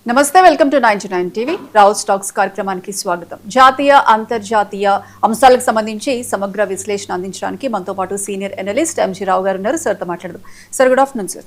నమస్తే, welcome to 99 TV. Rao stocks కార్యక్రమానికి స్వాగతం. జాతీయ అంతర్జాతీయ అంశాలకు సంబంధించి సమగ్ర విశ్లేషణ అందించడానికి మనతో పాటు సీనియర్ ఎనలిస్ట్ ఎంజీ రావు గారు ఉన్నారు. సార్తో మాట్లాడదాం. Sir, good afternoon sir.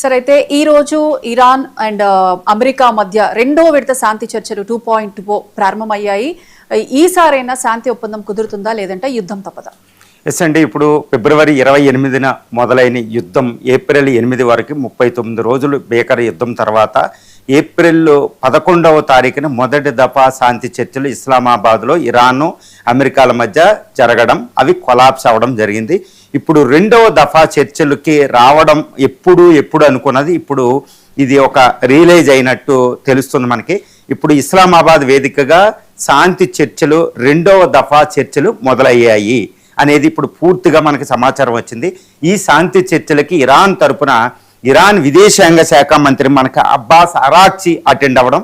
Sir, అయితే ఈ రోజు ఇరాన్ అండ్ అమెరికా మధ్య రెండో విడత శాంతి చర్చలు 2.0 ప్రారంభమయ్యాయి. ఈసారైనా శాంతి ఒప్పందం కుదురుతుందా, లేదంటే యుద్ధం తప్పదా? ఎస్ అండి, ఇప్పుడు ఫిబ్రవరి 28న మొదలైన యుద్ధం ఏప్రిల్ 8 వరకు 39 రోజులు భీకర యుద్ధం తర్వాత ఏప్రిల్ 11వ తారీఖున మొదటి దఫా శాంతి చర్చలు ఇస్లామాబాద్లో ఇరాన్ అమెరికాల మధ్య జరగడం, అవి కొలాప్స్ అవ్వడం జరిగింది. ఇప్పుడు రెండవ దఫా చర్చలకి రావడం ఎప్పుడు అనుకున్నది ఇప్పుడు ఇది ఒక రియలైజ్ అయినట్టు తెలుస్తుంది మనకి. ఇప్పుడు ఇస్లామాబాద్ వేదికగా శాంతి చర్చలు రెండవ దఫా చర్చలు మొదలయ్యాయి అనేది ఇప్పుడు పూర్తిగా మనకి సమాచారం వచ్చింది. ఈ శాంతి చర్చలకి ఇరాన్ తరపున ఇరాన్ విదేశాంగ శాఖ మంత్రి మనకు అబ్బాస్ అరాక్చి అటెండ్ అవ్వడం,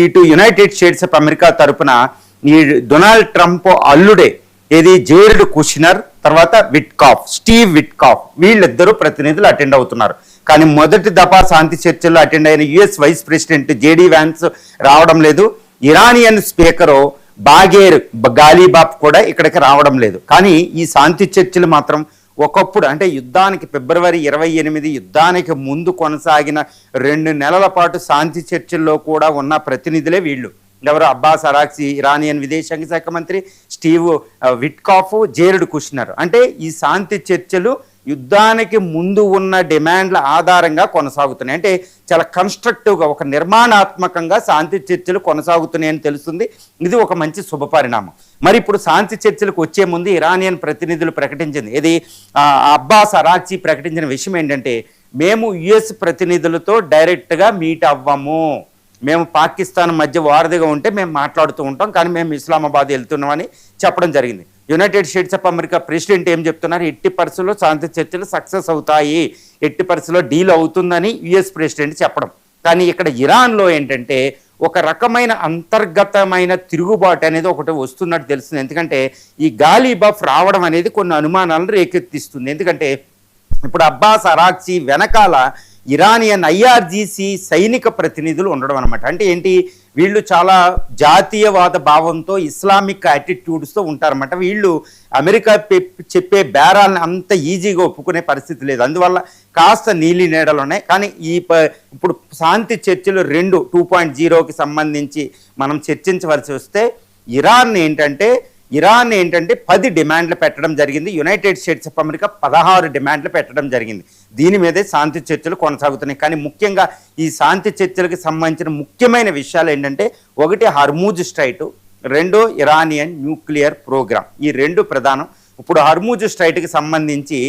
ఇటు యునైటెడ్ స్టేట్స్ ఆఫ్ అమెరికా తరపున ఈ డొనాల్డ్ ట్రంప్ అల్లుడే జేర్డ్ కుషనర్, తర్వాత స్టీవ్ విట్కాఫ్, వీళ్ళిద్దరూ ప్రతినిధులు అటెండ్ అవుతున్నారు. కానీ మొదటి దఫా శాంతి చర్చల్లో అటెండ్ అయిన US vice president JD Vance రావడం లేదు. ఇరానియన్ స్పీకరు బాగేర్ గాలిబాఫ్ కూడా ఇక్కడికి రావడం లేదు. కానీ ఈ శాంతి చర్చలు మాత్రం ఒకప్పుడు అంటే యుద్ధానికి ఫిబ్రవరి 28 యుద్ధానికి ముందు కొనసాగిన 2 నెలల పాటు శాంతి చర్చల్లో కూడా ఉన్న ప్రతినిధులే వీళ్ళు. ఎవరు? అబ్బాస్ అరాక్చి ఇరానియన్ విదేశాంగ శాఖ మంత్రి, స్టీవ్ విట్కాఫ్, జేర్డ్ కుషనర్. అంటే ఈ శాంతి చర్చలు యుద్ధానికి ముందు ఉన్న డిమాండ్ల ఆధారంగా కొనసాగుతున్నాయి. అంటే చాలా కన్స్ట్రక్టివ్గా, ఒక నిర్మాణాత్మకంగా శాంతి చర్చలు కొనసాగుతున్నాయని తెలుస్తుంది. ఇది ఒక మంచి శుభపరిణామం. మరి ఇప్పుడు శాంతి చర్చలకు వచ్చే ముందు ఇరానియన్ ప్రతినిధులు ప్రకటించింది అబ్బాస్ అరాక్చి ప్రకటించిన విషయం ఏంటంటే, మేము యుఎస్ ప్రతినిధులతో డైరెక్ట్గా మీట్ అవ్వము, మేము పాకిస్తాన్ మధ్య వారధిగా ఉంటే మేము మాట్లాడుతూ ఉంటాం, కానీ మేము ఇస్లామాబాద్ వెళ్తున్నామని చెప్పడం జరిగింది. United states of America president ఏం చెప్తున్నారు? 80% శాంతి చర్చలు సక్సెస్ అవుతాయి, 80% డీల్ అవుతుందని యుఎస్ ప్రెసిడెంట్ చెప్పడం. కానీ ఇక్కడ ఇరాన్లో ఏంటంటే ఒక రకమైన అంతర్గతమైన తిరుగుబాటు అనేది ఒకటి వస్తున్నట్టు తెలుస్తుంది. ఎందుకంటే ఈ గాలిబాఫ్ రావడం అనేది కొన్ని అనుమానాలను రేకెత్తిస్తుంది. ఎందుకంటే ఇప్పుడు అబ్బాస్ అరాక్చి వెనకాల ఇరానియన్ ఐఆర్జీసీ సైనిక ప్రతినిధులు ఉండడం అనమాట. అంటే ఏంటి? వీళ్ళు చాలా జాతీయవాద భావంతో, ఇస్లామిక్ యాటిట్యూడ్స్తో ఉంటారన్నమాట. వీళ్ళు అమెరికా చెప్పే బేరాలను అంత ఈజీగా ఒప్పుకునే పరిస్థితి లేదు. అందువల్ల కాస్త నీలి నీడలు ఉన్నాయి. కానీ ఇప్పుడు శాంతి చర్చలు 2.0కి సంబంధించి మనం చర్చించవలసి వస్తే ఇరాన్ ఏంటంటే 10 డిమాండ్లు పెట్టడం జరిగింది. యునైటెడ్ స్టేట్స్ ఆఫ్ అమెరికా 16 డిమాండ్లు పెట్టడం జరిగింది. దీని మీదే శాంతి చర్చలు కొనసాగుతున్నాయి. కానీ ముఖ్యంగా ఈ శాంతి చర్చలకు సంబంధించిన ముఖ్యమైన విషయాలు ఏంటంటే, ఒకటి Hormuz strait, 2 Iranian nuclear programme. ఈ 2 ప్రధానం. ఇప్పుడు హర్మూజ్ స్ట్రైట్కి సంబంధించి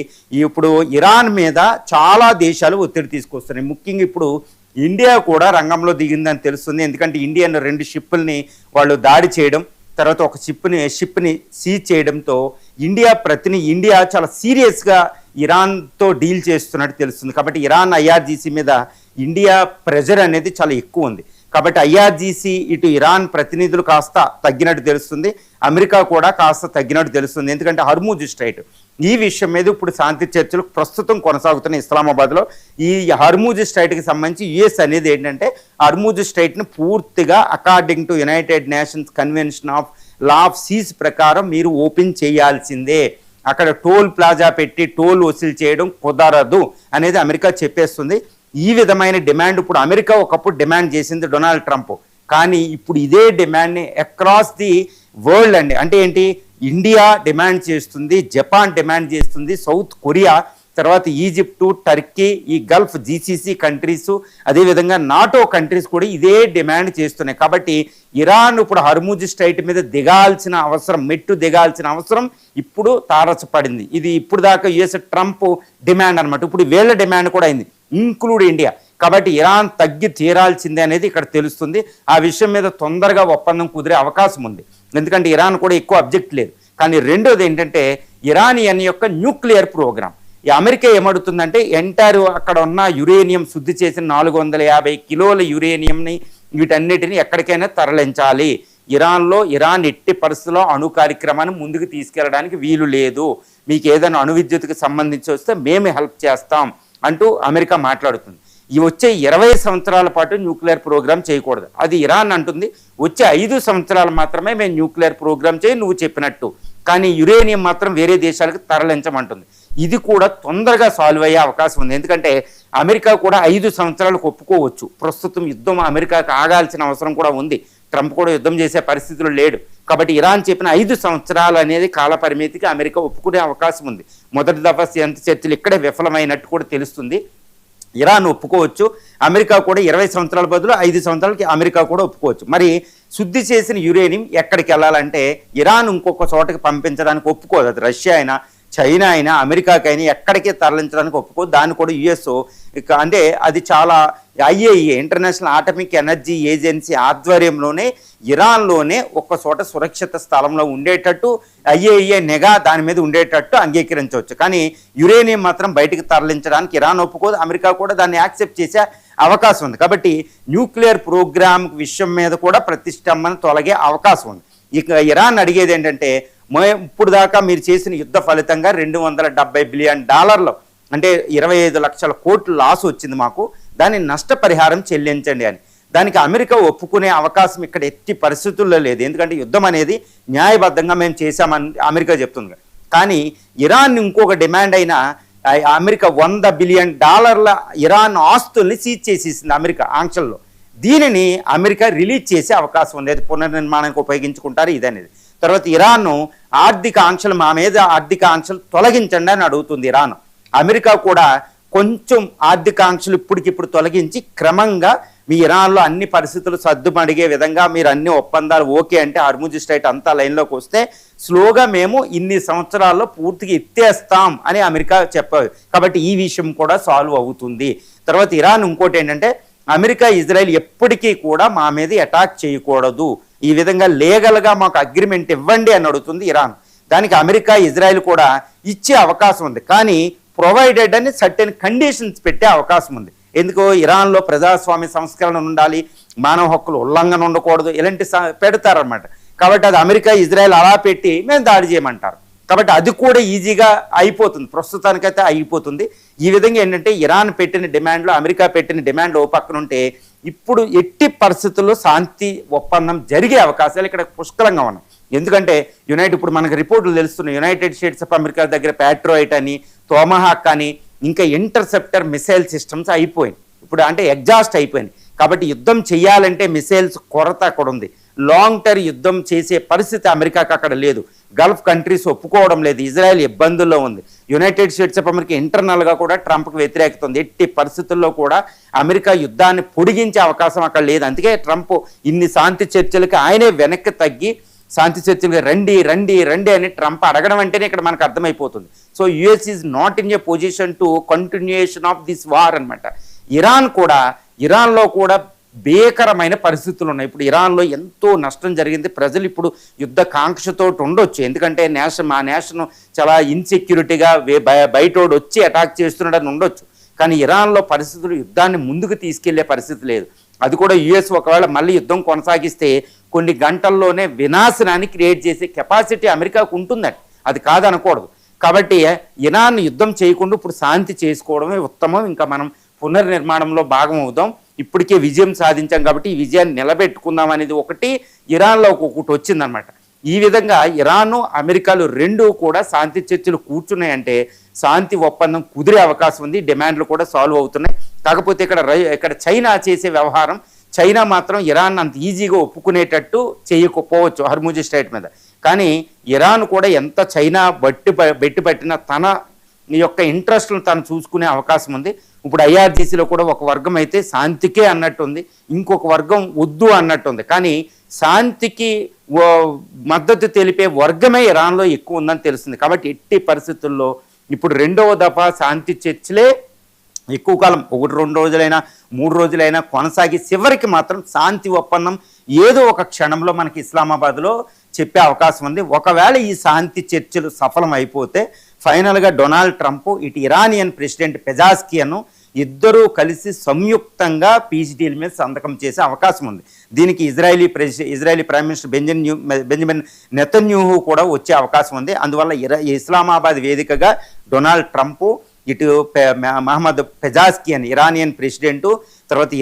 ఇప్పుడు ఇరాన్ మీద చాలా దేశాలు ఒత్తిడి తీసుకొస్తున్నాయి. ముఖ్యంగా ఇప్పుడు ఇండియా కూడా రంగంలో దిగిందని తెలుస్తుంది. ఎందుకంటే ఇండియన్ 2 షిప్పుల్ని వాళ్ళు దాడి చేయడం, తర్వాత ఒక షిప్ని సీజ్ చేయడంతో ఇండియా చాలా సీరియస్గా ఇరాన్తో డీల్ చేస్తున్నట్టు తెలుస్తుంది. కాబట్టి ఇరాన్ ఐఆర్జీసీ మీద ఇండియా ప్రెజర్ అనేది చాలా ఎక్కువ ఉంది. కాబట్టి ఐఆర్జీసీ ఇటు ఇరాన్ ప్రతినిధులు కాస్త తగ్గినట్టు తెలుస్తుంది, అమెరికా కూడా కాస్త తగ్గినట్టు తెలుస్తుంది. ఎందుకంటే హర్మూజ్ స్ట్రైట్ ఈ విషయం మీద ఇప్పుడు శాంతి చర్చలు ప్రస్తుతం కొనసాగుతున్న ఇస్లామాబాద్లో. ఈ హర్మూజ్ స్ట్రైట్కి సంబంధించి యుఎస్ అనేది ఏంటంటే, హర్మూజ్ స్ట్రైట్ని పూర్తిగా according to United Nations convention of law of seas ప్రకారం మీరు ఓపెన్ చేయాల్సిందే, అక్కడ టోల్ ప్లాజా పెట్టి టోల్ వసూలు చేయడం కుదరదు అనేది అమెరికా చెప్పేస్తుంది. ఈ విధమైన డిమాండ్ ఇప్పుడు అమెరికా ఒకప్పుడు డిమాండ్ చేసింది డొనాల్డ్ ట్రంప్. కానీ ఇప్పుడు ఇదే డిమాండ్ని అక్రాస్ ది వరల్డ్ అంటే ఏంటి? ఇండియా డిమాండ్ చేస్తుంది, జపాన్ డిమాండ్ చేస్తుంది, సౌత్ కొరియా, తర్వాత ఈజిప్టు, టర్కీ, ఈ గల్ఫ్ జీసీసీ కంట్రీస్, అదేవిధంగా నాటో కంట్రీస్ కూడా ఇదే డిమాండ్ చేస్తున్నాయి. కాబట్టి ఇరాన్ ఇప్పుడు హర్మూజ్ స్ట్రైట్ మీద మెట్టు దిగాల్సిన అవసరం ఇప్పుడు తారసపడింది. ఇది ఇప్పుడు దాకా యుఎస్ ట్రంప్ డిమాండ్ అనమాట. ఇప్పుడు వీళ్ళ డిమాండ్ కూడా అయింది, ఇంక్లూడ్ ఇండియా. కాబట్టి ఇరాన్ తగ్గి తీరాల్సిందే అనేది ఇక్కడ తెలుస్తుంది. ఆ విషయం మీద తొందరగా ఒప్పందం కుదిరే అవకాశం ఉంది. ఎందుకంటే ఇరాన్ కూడా ఎక్కువ అబ్జెక్ట్ లేదు. కానీ రెండోది ఏంటంటే, ఇరానియన్ యొక్క న్యూక్లియర్ ప్రోగ్రామ్. ఈ అమెరికా ఏమడుతుందంటే, ఎంటైర్ అక్కడ ఉన్న యురేనియం శుద్ధి చేసిన 450 కిలోల యురేనియంని వీటన్నిటిని ఎక్కడికైనా తరలించాలి. ఇరాన్ ఎట్టి పరిస్థితుల్లో అణు కార్యక్రమాన్ని ముందుకు తీసుకెళ్ళడానికి వీలు లేదు, మీకు ఏదైనా అణు విద్యుత్కి సంబంధించి వస్తే మేము హెల్ప్ చేస్తాం అంటూ అమెరికా మాట్లాడుతుంది. ఈ వచ్చే 20 సంవత్సరాల పాటు న్యూక్లియర్ ప్రోగ్రామ్ చేయకూడదు. అది ఇరాన్ అంటుంది వచ్చే 5 సంవత్సరాలు మాత్రమే మేము న్యూక్లియర్ ప్రోగ్రామ్ చేయి నువ్వు చెప్పినట్టు, కానీ యురేనియం మాత్రం వేరే దేశాలకు తరలించమంటుంది. ఇది కూడా తొందరగా సాల్వ్ అయ్యే అవకాశం ఉంది. ఎందుకంటే అమెరికా కూడా 5 సంవత్సరాలకు ఒప్పుకోవచ్చు. ప్రస్తుతం యుద్ధం అమెరికాకు ఆగాల్సిన అవసరం కూడా ఉంది. ట్రంప్ కూడా యుద్ధం చేసే పరిస్థితులు లేడు. కాబట్టి ఇరాన్ చెప్పిన 5 సంవత్సరాలు అనేది కాల పరిమితికి అమెరికా ఒప్పుకునే అవకాశం ఉంది. మొదటి దఫా శాంతి చర్చలు ఇక్కడే విఫలమైనట్టు కూడా తెలుస్తుంది. ఇరాన్ ఒప్పుకోవచ్చు, అమెరికా కూడా 20 సంవత్సరాల బదులు 5 సంవత్సరాలకి అమెరికా కూడా ఒప్పుకోవచ్చు. మరి శుద్ధి చేసిన యురేనియం ఎక్కడికి వెళ్ళాలంటే ఇరాన్ ఇంకొక చోటకి పంపించడానికి ఒప్పుకోదు. అది రష్యా అయినా చైనా అయినా అమెరికాకైనా ఎక్కడికి తరలించడానికి ఒప్పుకోదు. దాన్ని కూడా యుఎస్ అంటే అది చాలా IAEA international atomic energy agency ఆధ్వర్యంలోనే ఇరాన్లోనే ఒక్క చోట సురక్షిత స్థలంలో ఉండేటట్టు ఐఏఈఏ నిఘా దాని మీద ఉండేటట్టు అంగీకరించవచ్చు. కానీ యురేనియం మాత్రం బయటికి తరలించడానికి ఇరాన్ ఒప్పుకోదు, అమెరికా కూడా దాన్ని యాక్సెప్ట్ చేసే అవకాశం ఉంది. కాబట్టి న్యూక్లియర్ ప్రోగ్రామ్ విషయం మీద కూడా ప్రతిష్టంభన తొలగే అవకాశం ఉంది. ఇక ఇరాన్ అడిగేది ఏంటంటే ఇప్పుడు దాకా మీరు చేసిన యుద్ధ ఫలితంగా $270 బిలియన్ అంటే 25 లక్షల కోట్లు లాస్ వచ్చింది మాకు, దాని నష్టపరిహారం చెల్లించండి అని. దానికి అమెరికా ఒప్పుకునే అవకాశం ఇక్కడ ఎట్టి పరిస్థితుల్లో లేదు. ఎందుకంటే యుద్ధం అనేది న్యాయబద్ధంగా మేము చేశామని అమెరికా చెప్తుంది. కానీ ఇరాన్ ఇంకొక డిమాండ్ అయిన అమెరికా $100 బిలియన్ ఇరాన్ ఆస్తుల్ని సీజ్ చేసేసింది అమెరికా ఆంక్షల్లో. దీనిని అమెరికా రిలీజ్ చేసే అవకాశం ఉంది. అది పునర్నిర్మాణానికి ఉపయోగించుకుంటారు ఇదనేది. తర్వాత ఇరాన్ ఆర్థిక ఆంక్షలు మా మీద ఆర్థిక ఆంక్షలు తొలగించండి అని అడుగుతుంది ఇరాన్. అమెరికా కూడా కొంచెం ఆర్థిక ఆంక్షలు ఇప్పటికిప్పుడు తొలగించి క్రమంగా మీ ఇరాన్లో అన్ని పరిస్థితులు సర్దుమడిగే విధంగా మీరు అన్ని ఒప్పందాలు ఓకే అంటే హార్ముజ్ స్ట్రైట్ అంతా లైన్లోకి వస్తే స్లోగా మేము ఇన్ని సంవత్సరాల్లో పూర్తిగా ఎత్తేస్తాం అని అమెరికా చెప్పారు. కాబట్టి ఈ విషయం కూడా సాల్వ్ అవుతుంది. తర్వాత ఇరాన్ ఇంకోటి ఏంటంటే అమెరికా ఇజ్రాయెల్ ఎప్పటికీ కూడా మా మీద అటాక్ చేయకూడదు, ఈ విధంగా లీగల్గా మాకు అగ్రిమెంట్ ఇవ్వండి అని అడుగుతుంది ఇరాన్. దానికి అమెరికా ఇజ్రాయెల్ కూడా ఇచ్చే అవకాశం ఉంది, కానీ ప్రొవైడెడ్ అని సర్టెన్ కండిషన్స్ పెట్టే అవకాశం ఉంది. ఎందుకో ఇరాన్లో ప్రజాస్వామ్య సంస్కరణ ఉండాలి, మానవ హక్కులు ఉల్లంఘన ఉండకూడదు, ఇలాంటి పెడతారనమాట. కాబట్టి అది అమెరికా ఇజ్రాయెల్ అలా పెట్టి మేము దాడి చేయమంటారు. కాబట్టి అది కూడా ఈజీగా అయిపోతుంది, ప్రస్తుతానికైతే అయిపోతుంది. ఈ విధంగా ఏంటంటే ఇరాన్ పెట్టిన డిమాండ్లు అమెరికా పెట్టిన డిమాండ్లు ఓ పక్కన ఉంటే ఇప్పుడు ఎట్టి పరిస్థితుల్లో శాంతి ఒప్పందం జరిగే అవకాశాలు ఇక్కడ పుష్కలంగా ఉన్నాయి. ఎందుకంటే ఇప్పుడు మనకు రిపోర్టులు తెలుస్తున్నాయి, యునైటెడ్ స్టేట్స్ ఆఫ్ అమెరికా దగ్గర ప్యాట్రోయిట్ అని, టోమహాక్ అని, ఇంకా ఇంటర్సెప్టర్ మిసైల్ సిస్టమ్స్ అయిపోయింది. ఇప్పుడు అంటే ఎగ్జాస్ట్ అయిపోయింది. కాబట్టి యుద్ధం చేయాలంటే మిసైల్స్ కొరత అక్కడ ఉంది. లాంగ్ టర్మ్ యుద్ధం చేసే పరిస్థితి అమెరికాకి అక్కడ లేదు. గల్ఫ్ కంట్రీస్ ఒప్పుకోవడం లేదు. ఇజ్రాయెల్ ఇబ్బందుల్లో ఉంది. యునైటెడ్ స్టేట్స్ ఆఫ్ అమెరికా ఇంటర్నల్గా కూడా ట్రంప్కి వ్యతిరేకత ఉంది. ఎట్టి పరిస్థితుల్లో కూడా అమెరికా యుద్ధాన్ని పొడిగించే అవకాశం అక్కడ లేదు. అందుకే ట్రంప్ ఇన్ని శాంతి చర్చలకి ఆయనే వెనక్కి తగ్గి శాంతి చర్చలు రండి రండి రండి అని ట్రంప్ అడగడం అంటేనే ఇక్కడ మనకు అర్థమైపోతుంది. So US is not in a position to continuation of this war అనమాట. ఇరాన్లో కూడా భీకరమైన పరిస్థితులు ఉన్నాయి. ఇప్పుడు ఇరాన్లో ఎంతో నష్టం జరిగింది. ప్రజలు ఇప్పుడు యుద్ధ కాంక్షతో ఉండొచ్చు, ఎందుకంటే మా నేషన్ చాలా ఇన్సెక్యూరిటీగా బయటోడు వచ్చి అటాక్ చేస్తున్నాడని ఉండొచ్చు. కానీ ఇరాన్లో పరిస్థితులు యుద్ధాన్ని ముందుకు తీసుకెళ్లే పరిస్థితి లేదు. అది కూడా యుఎస్ ఒకవేళ మళ్ళీ యుద్ధం కొనసాగిస్తే కొన్ని గంటల్లోనే వినాశనాన్ని క్రియేట్ చేసే కెపాసిటీ అమెరికాకు ఉంటుందండి, అది కాదనకూడదు. కాబట్టి ఇరాన్ యుద్ధం చేయకుండా ఇప్పుడు శాంతి చేసుకోవడమే ఉత్తమం. ఇంకా మనం పునర్నిర్మాణంలో భాగం అవుదాం. ఇప్పటికే విజయం సాధించాం కాబట్టి ఈ విజయాన్ని నిలబెట్టుకుందాం అనేది ఒకటి ఇరాన్లో ఒకటి వచ్చిందనమాట. ఈ విధంగా ఇరాను అమెరికాలు రెండూ కూడా శాంతి చర్చలు కూర్చున్నాయంటే శాంతి ఒప్పందం కుదిరే అవకాశం ఉంది. డిమాండ్లు కూడా సాల్వ్ అవుతున్నాయి. కాకపోతే ఇక్కడ చైనా చేసే వ్యవహారం, చైనా మాత్రం ఇరాన్ అంత ఈజీగా ఒప్పుకునేటట్టు చేయకపోవచ్చు హర్ముజ్ స్ట్రైట్ మీద. కానీ ఇరాన్ కూడా ఎంత చైనా బెట్టి పట్టినా తన యొక్క ఇంట్రెస్ట్లను తను చూసుకునే అవకాశం ఉంది. ఇప్పుడు ఐఆర్జీసీలో కూడా ఒక వర్గం అయితే శాంతికే అన్నట్టుంది, ఇంకొక వర్గం వద్దు అన్నట్టుంది. కానీ శాంతికి మద్దతు తెలిపే వర్గమే ఇరాన్లో ఎక్కువ ఉందని తెలుస్తుంది. కాబట్టి ఎట్టి పరిస్థితుల్లో ఇప్పుడు రెండవ దఫా శాంతి చర్చలే ఎక్కువ కాలం 1-2 రోజులైనా 3 రోజులైనా కొనసాగి చివరికి మాత్రం శాంతి ఒప్పందం ఏదో ఒక క్షణంలో మనకి ఇస్లామాబాద్లో చెప్పే అవకాశం ఉంది. ఒకవేళ ఈ శాంతి చర్చలు సఫలం అయిపోతే ఫైనల్గా డొనాల్డ్ ట్రంప్ ఇటు ఇరానియన్ ప్రెసిడెంట్ పెజాస్కియన్ ఇద్దరూ కలిసి సంయుక్తంగా పీస్ డీల్ మీద సంతకం చేసే అవకాశం ఉంది. దీనికి Israeli prime minister Benjamin Netanyahu కూడా వచ్చే అవకాశం ఉంది. అందువల్ల ఇస్లామాబాద్ వేదికగా డొనాల్డ్ ట్రంప్ ఇటు మహమ్మద్ పెజాస్కియన్ ఇరానియన్ ప్రెసిడెంటు, తర్వాత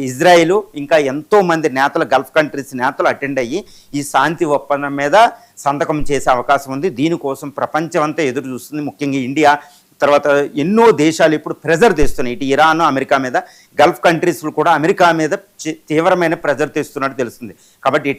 ఇజ్రాయిల్, ఇంకా ఎంతో మంది నేతలు, గల్ఫ్ కంట్రీస్ నేతలు అటెండ్ అయ్యి ఈ శాంతి ఒప్పందం మీద సంతకం చేసే అవకాశం ఉంది. దీనికోసం ప్రపంచం అంతా ఎదురు చూస్తుంది. ముఖ్యంగా ఇండియా తర్వాత ఎన్నో దేశాలు ఇప్పుడు ప్రెజర్ తెస్తున్నాయి. ఇటు ఇరాన్, అమెరికా మీద, గల్ఫ్ కంట్రీస్లు కూడా అమెరికా మీద తీవ్రమైన ప్రెజర్ తెస్తున్నట్టు తెలుస్తుంది. కాబట్టి